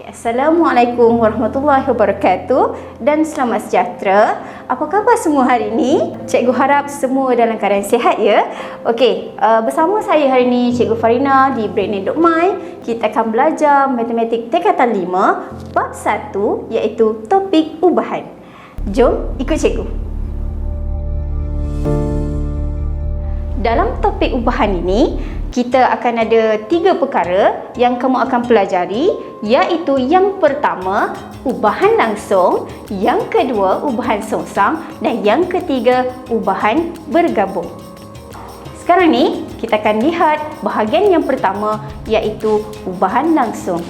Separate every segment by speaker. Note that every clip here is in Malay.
Speaker 1: Assalamualaikum warahmatullahi wabarakatuh dan selamat sejahtera. Apa khabar semua hari ini? Cikgu harap semua dalam keadaan sihat ya. Okey, bersama saya hari ini Cikgu Farina di Brainy.my. Kita akan belajar matematik tingkatan 5 bab 1 iaitu topik ubahan. Jom ikut cikgu. Dalam topik ubahan ini, kita akan ada 3 perkara yang kamu akan pelajari, iaitu yang pertama, ubahan langsung, yang kedua, ubahan songsang dan yang ketiga, ubahan bergabung. Sekarang ni, kita akan lihat bahagian yang pertama, iaitu ubahan langsung.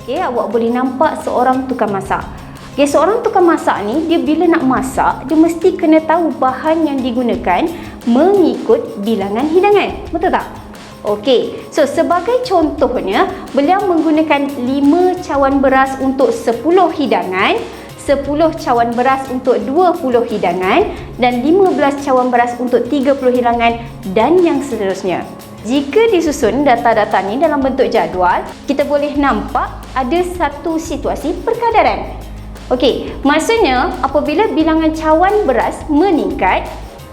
Speaker 1: Okey, awak boleh nampak seorang tukang masak. Okay, seorang tukang masak ni, dia bila nak masak, dia mesti kena tahu bahan yang digunakan mengikut bilangan hidangan. Betul tak? Okey, so sebagai contohnya, beliau menggunakan 5 cawan beras untuk 10 hidangan, 10 cawan beras untuk 20 hidangan dan 15 cawan beras untuk 30 hidangan dan yang seterusnya. Jika disusun data-data ni dalam bentuk jadual, kita boleh nampak ada satu situasi perkadaran. Okey, maksudnya apabila bilangan cawan beras meningkat,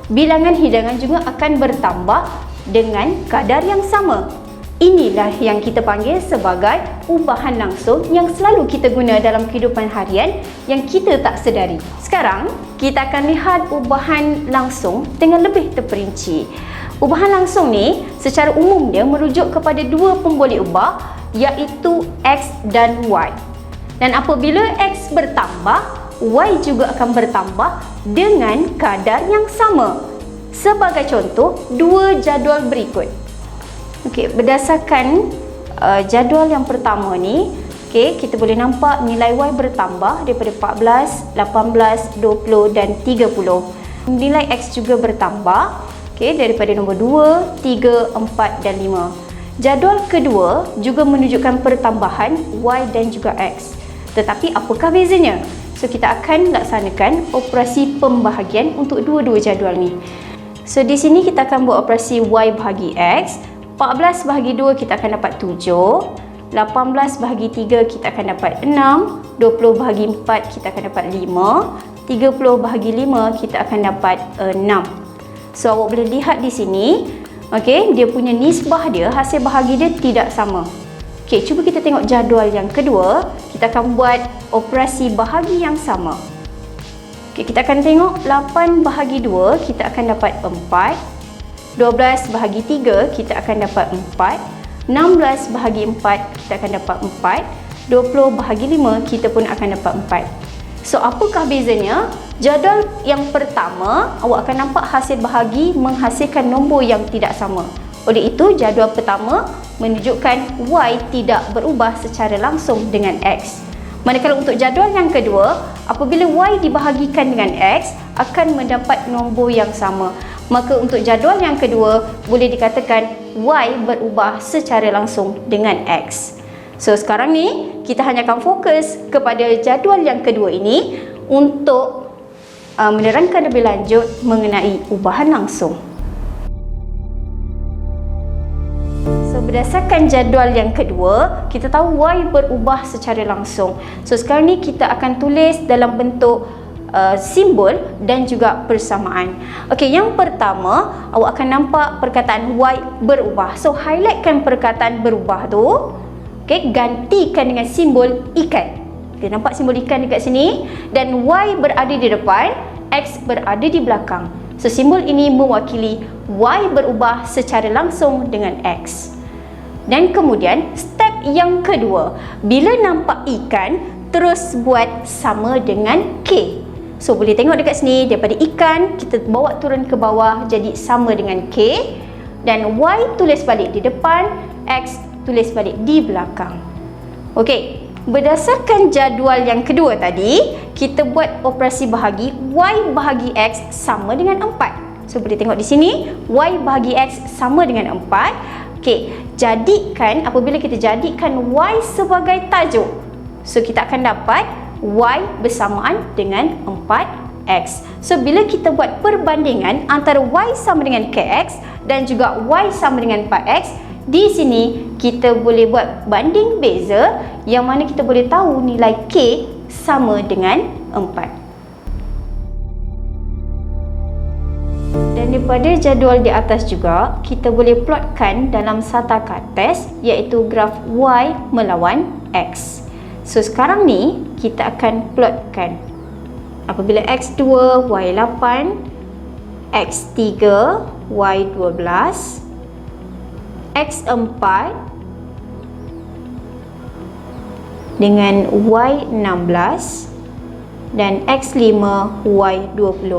Speaker 1: bilangan hidangan juga akan bertambah dengan kadar yang sama. Inilah yang kita panggil sebagai ubahan langsung yang selalu kita guna dalam kehidupan harian yang kita tak sedari. Sekarang, kita akan lihat ubahan langsung dengan lebih terperinci. Ubahan langsung ni secara umumnya merujuk kepada 2 pemboleh ubah, iaitu X dan Y. Dan apabila X bertambah, Y juga akan bertambah dengan kadar yang sama. Sebagai contoh, 2 jadual berikut. Okey, berdasarkan jadual yang pertama ni, okey, kita boleh nampak nilai Y bertambah daripada 14, 18, 20 dan 30. Nilai X juga bertambah, okey, daripada nombor 2, 3, 4 dan 5. Jadual kedua juga menunjukkan pertambahan Y dan juga X. Tetapi apakah bezanya? So, kita akan laksanakan operasi pembahagian untuk dua-dua jadual ni. So, di sini kita akan buat operasi Y bahagi X. 14 bahagi 2 kita akan dapat 7. 18 bahagi 3 kita akan dapat 6. 20 bahagi 4 kita akan dapat 5. 30 bahagi 5 kita akan dapat 6. So, awak boleh lihat di sini, okay, dia punya nisbah dia, hasil bahagi dia tidak sama. Okey, cuba kita tengok jadual yang kedua. Kita akan buat operasi bahagi yang sama. Okey, kita akan tengok 8 bahagi 2, kita akan dapat 4. 12 bahagi 3, kita akan dapat 4. 16 bahagi 4, kita akan dapat 4. 20 bahagi 5, kita pun akan dapat 4. So, apakah bezanya? Jadual yang pertama, awak akan nampak hasil bahagi menghasilkan nombor yang tidak sama. Oleh itu, jadual pertama menunjukkan Y tidak berubah secara langsung dengan X. Manakala untuk jadual yang kedua, apabila Y dibahagikan dengan X, akan mendapat nombor yang sama. Maka untuk jadual yang kedua, boleh dikatakan Y berubah secara langsung dengan X. So, sekarang ni, kita hanya akan fokus kepada jadual yang kedua ini untuk menerangkan lebih lanjut mengenai ubahan langsung. Berdasarkan jadual yang kedua, kita tahu Y berubah secara langsung. So, sekarang ni kita akan tulis dalam bentuk simbol dan juga persamaan. Okey, yang pertama, awak akan nampak perkataan Y berubah. So, highlightkan perkataan berubah tu. Okey, gantikan dengan simbol ikan. Kita nampak simbol ikan dekat sini. Dan Y berada di depan, X berada di belakang. So, simbol ini mewakili Y berubah secara langsung dengan X. Dan kemudian step yang kedua, bila nampak ikan, terus buat sama dengan K. So, boleh tengok dekat sini, daripada ikan kita bawa turun ke bawah jadi sama dengan K. Dan Y tulis balik di depan, X tulis balik di belakang. Okey, berdasarkan jadual yang kedua tadi, kita buat operasi bahagi Y bahagi X sama dengan 4. So, boleh tengok di sini, Y bahagi X sama dengan 4. Okey, jadikan, apabila kita jadikan Y sebagai tajuk, so kita akan dapat Y bersamaan dengan 4X. So, bila kita buat perbandingan antara Y sama dengan KX dan juga Y sama dengan 4X, di sini kita boleh buat banding beza yang mana kita boleh tahu nilai K sama dengan 4. Dan daripada jadual di atas juga, kita boleh plotkan dalam sata kartes iaitu graf Y melawan X. So sekarang ni kita akan plotkan apabila X2, Y8, X3, Y12, X4 dengan Y16 dan X5, Y20.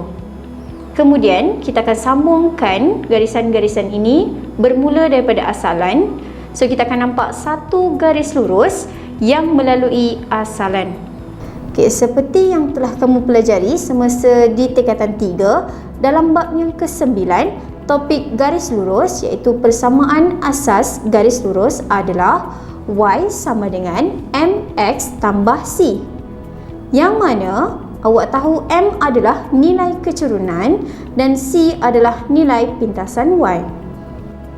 Speaker 1: Kemudian kita akan sambungkan garisan-garisan ini bermula daripada asalan. So kita akan nampak satu garis lurus yang melalui asalan. Okey, seperti yang telah kamu pelajari semasa di tingkatan 3 dalam bab yang ke-9, topik garis lurus iaitu persamaan asas garis lurus adalah Y sama dengan MX tambah C. Yang mana awak tahu M adalah nilai keturunan dan C adalah nilai pintasan Y.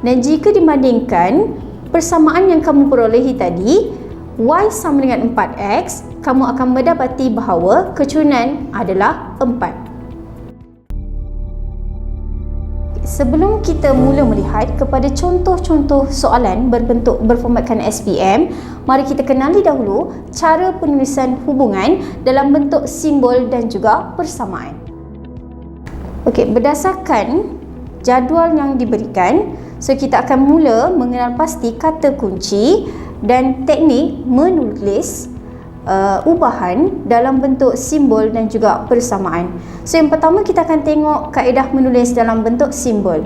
Speaker 1: Dan jika dibandingkan persamaan yang kamu perolehi tadi, Y sama dengan 4X, kamu akan mendapati bahawa keturunan adalah 4. Sebelum kita mula melihat kepada contoh-contoh soalan berbentuk berformatkan SPM, mari kita kenali dahulu cara penulisan hubungan dalam bentuk simbol dan juga persamaan. Okey, berdasarkan jadual yang diberikan, so kita akan mula mengenal pasti kata kunci dan teknik menulis ubahan dalam bentuk simbol dan juga persamaan. So yang pertama kita akan tengok kaedah menulis dalam bentuk simbol.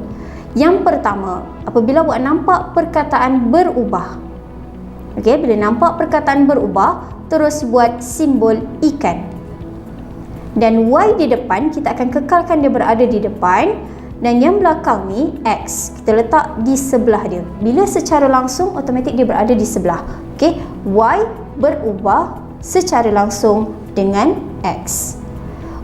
Speaker 1: Yang pertama, apabila awak nampak perkataan berubah. Okey, bila nampak perkataan berubah, terus buat simbol ikan. Dan Y di depan kita akan kekalkan dia berada di depan dan yang belakang ni X kita letak di sebelah dia. Bila secara langsung automatik dia berada di sebelah. Okey, Y berubah secara langsung dengan X.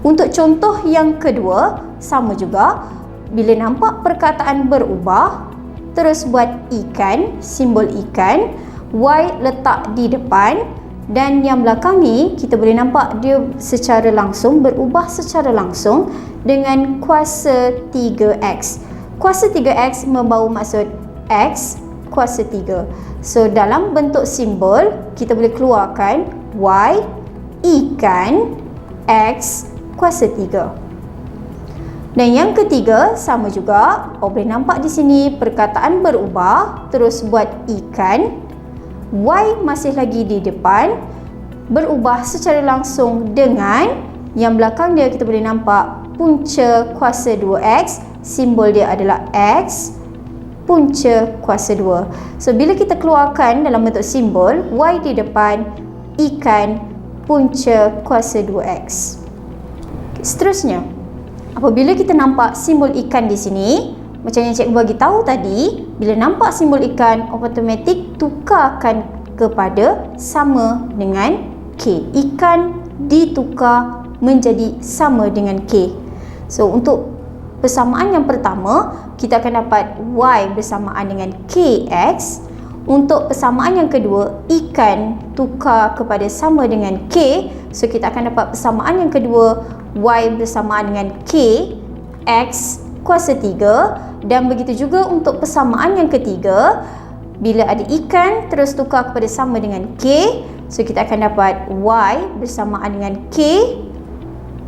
Speaker 1: Untuk contoh yang kedua, sama juga. Bila nampak perkataan berubah, terus buat ikan, simbol ikan, Y letak di depan dan yang belakang ni kita boleh nampak dia secara langsung, berubah secara langsung dengan kuasa 3X. Kuasa 3X membawa maksud X kuasa 3. So dalam bentuk simbol, kita boleh keluarkan Y ikan X kuasa 3. Dan yang ketiga sama juga, awak boleh nampak di sini perkataan berubah, terus buat ikan, Y masih lagi di depan, berubah secara langsung dengan yang belakang dia kita boleh nampak punca kuasa 2X, simbol dia adalah X punca kuasa 2. So bila kita keluarkan dalam bentuk simbol, Y di depan, ikan punca kuasa 2X. Seterusnya, apabila kita nampak simbol ikan di sini, macam yang cikgu bagi tahu tadi, bila nampak simbol ikan, automatik tukarkan kepada sama dengan K. Ikan ditukar menjadi sama dengan K. So untuk persamaan yang pertama, kita akan dapat Y bersamaan dengan KX. Untuk persamaan yang kedua, ikan tukar kepada sama dengan K. So kita akan dapat persamaan yang kedua, Y bersamaan dengan K, X kuasa 3. Dan begitu juga untuk persamaan yang ketiga, bila ada ikan terus tukar kepada sama dengan K, so kita akan dapat Y bersamaan dengan K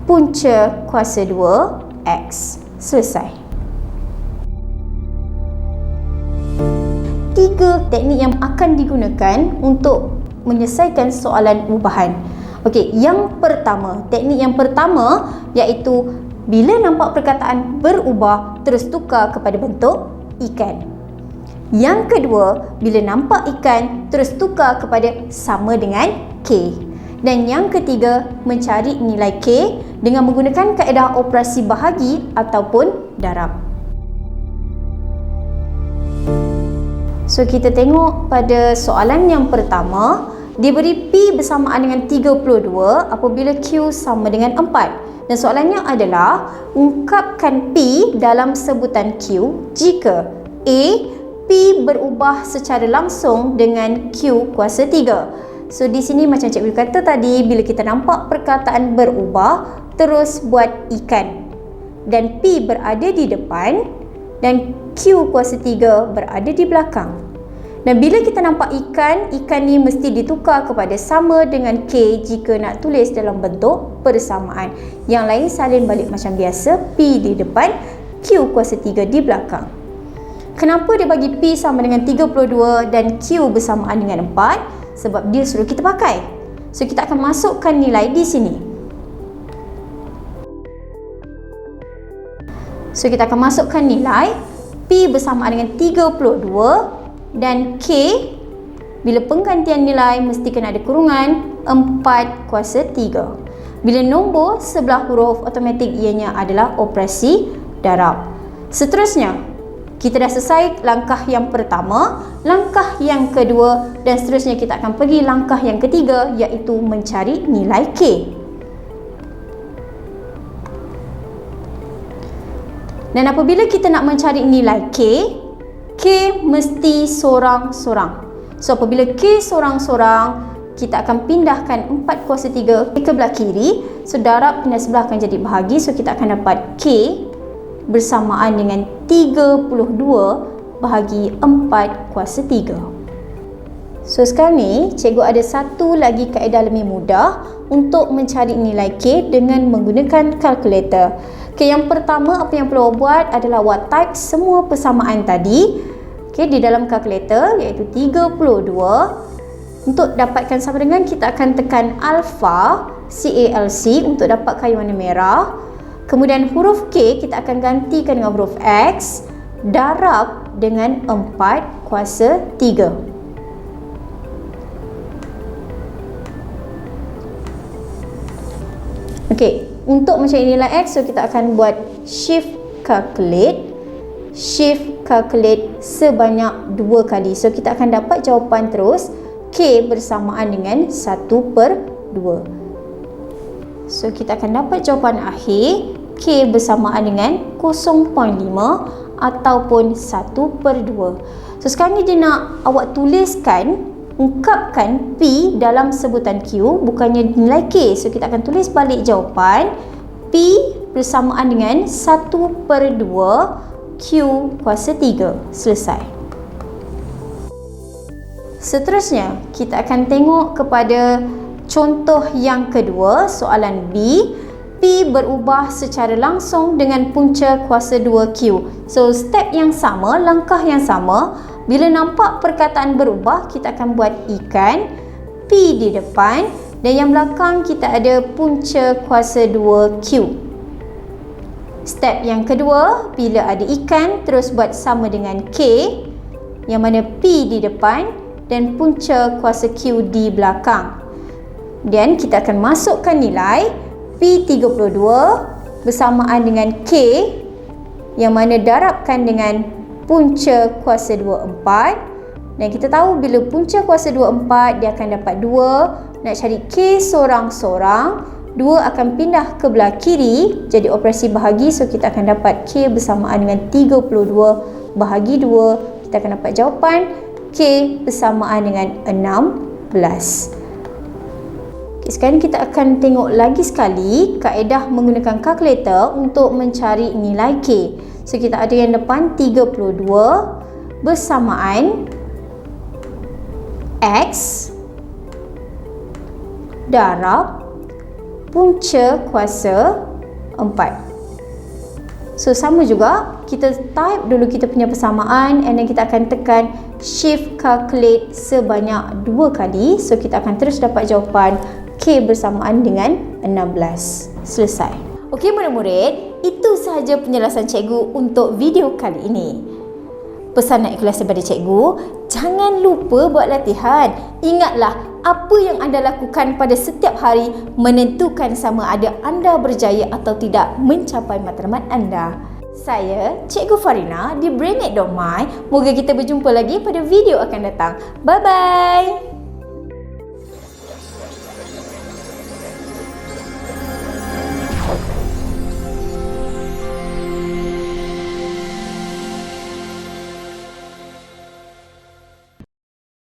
Speaker 1: punca kuasa 2 X. Selesai. 3 teknik yang akan digunakan untuk menyelesaikan soalan ubahan. Okey, yang pertama, teknik yang pertama iaitu bila nampak perkataan berubah terus tukar kepada bentuk ikan. Yang kedua, bila nampak ikan terus tukar kepada sama dengan K. Dan yang ketiga, mencari nilai K dengan menggunakan kaedah operasi bahagi ataupun darab. So kita tengok pada soalan yang pertama, diberi P bersamaan dengan 32 apabila Q sama dengan 4. Dan soalannya adalah ungkapkan P dalam sebutan Q jika A P berubah secara langsung dengan Q kuasa 3. So di sini macam cikgu kata tadi, bila kita nampak perkataan berubah, terus buat ikan. Dan P berada di depan dan Q kuasa 3 berada di belakang. Dan bila kita nampak ikan, ikan ni mesti ditukar kepada sama dengan K jika nak tulis dalam bentuk persamaan. Yang lain salin balik macam biasa, P di depan, Q kuasa 3 di belakang. Kenapa dia bagi P sama dengan 32 dan Q bersamaan dengan 4? Sebab dia suruh kita pakai. So kita akan masukkan nilai di sini. So kita akan masukkan nilai P bersamaan dengan 32 dan K, bila penggantian nilai mesti kena ada kurungan 4 kuasa 3. Bila nombor sebelah huruf, automatik ianya adalah operasi darab. Seterusnya, kita dah selesai langkah yang pertama, langkah yang kedua dan seterusnya kita akan pergi langkah yang ketiga, iaitu mencari nilai K. Dan apabila kita nak mencari nilai K mesti sorang-sorang. So apabila K sorang-sorang, kita akan pindahkan 4 kuasa 3 ke belah kiri. So darab pindah sebelah akan jadi bahagi. So kita akan dapat K bersamaan dengan 32 bahagi 4 kuasa 3. So sekarang ni cikgu ada satu lagi kaedah lebih mudah untuk mencari nilai K dengan menggunakan kalkulator. Okay, yang pertama apa yang perlu buat adalah awak type semua persamaan tadi di dalam kalkulator, iaitu 32. Untuk dapatkan sama dengan, kita akan tekan alpha CALC untuk dapat kayu warna merah. Kemudian huruf K kita akan gantikan dengan huruf X darab dengan 4 kuasa 3. Okey, untuk mencari nilai X, so kita akan buat shift calculate sebanyak 2 kali. So kita akan dapat jawapan terus K bersamaan dengan 1/2. So kita akan dapat jawapan akhir K bersamaan dengan 0.5 ataupun 1/2. So sekarang ni dia nak awak tuliskan, ungkapkan P dalam sebutan Q, bukannya nilai K. So kita akan tulis balik jawapan P bersamaan dengan 1/2 Q kuasa 3. Selesai. Seterusnya, kita akan tengok kepada contoh yang kedua, soalan B. P berubah secara langsung dengan punca kuasa 2Q. So, step yang sama, langkah yang sama. Bila nampak perkataan berubah, kita akan buat ikan, P di depan, dan yang belakang kita ada punca kuasa 2Q. Step yang kedua, bila ada ikan, terus buat sama dengan K, yang mana P di depan dan punca kuasa Q di belakang. Dan kita akan masukkan nilai P32 bersamaan dengan K, yang mana darabkan dengan punca kuasa 24. Dan kita tahu bila punca kuasa 24, dia akan dapat 2. Nak cari K sorang-sorang, 2 akan pindah ke belah kiri jadi operasi bahagi. So kita akan dapat K bersamaan dengan 32 bahagi 2. Kita akan dapat jawapan K bersamaan dengan 16. Okay, sekarang kita akan tengok lagi sekali kaedah menggunakan kalkulator untuk mencari nilai K. So kita ada yang depan 32 bersamaan X darab punca kuasa 4. So sama juga, kita type dulu kita punya persamaan and then kita akan tekan shift calculate sebanyak 2 kali. So kita akan terus dapat jawapan K bersamaan dengan 16. Selesai. Okey murid-murid, itu sahaja penjelasan cikgu untuk video kali ini. Pesan nak ikhlas daripada cikgu, jangan lupa buat latihan. Ingatlah, apa yang anda lakukan pada setiap hari menentukan sama ada anda berjaya atau tidak mencapai matlamat anda. Saya, Cikgu Farina di Brainiac.my. Moga kita berjumpa lagi pada video akan datang. Bye-bye!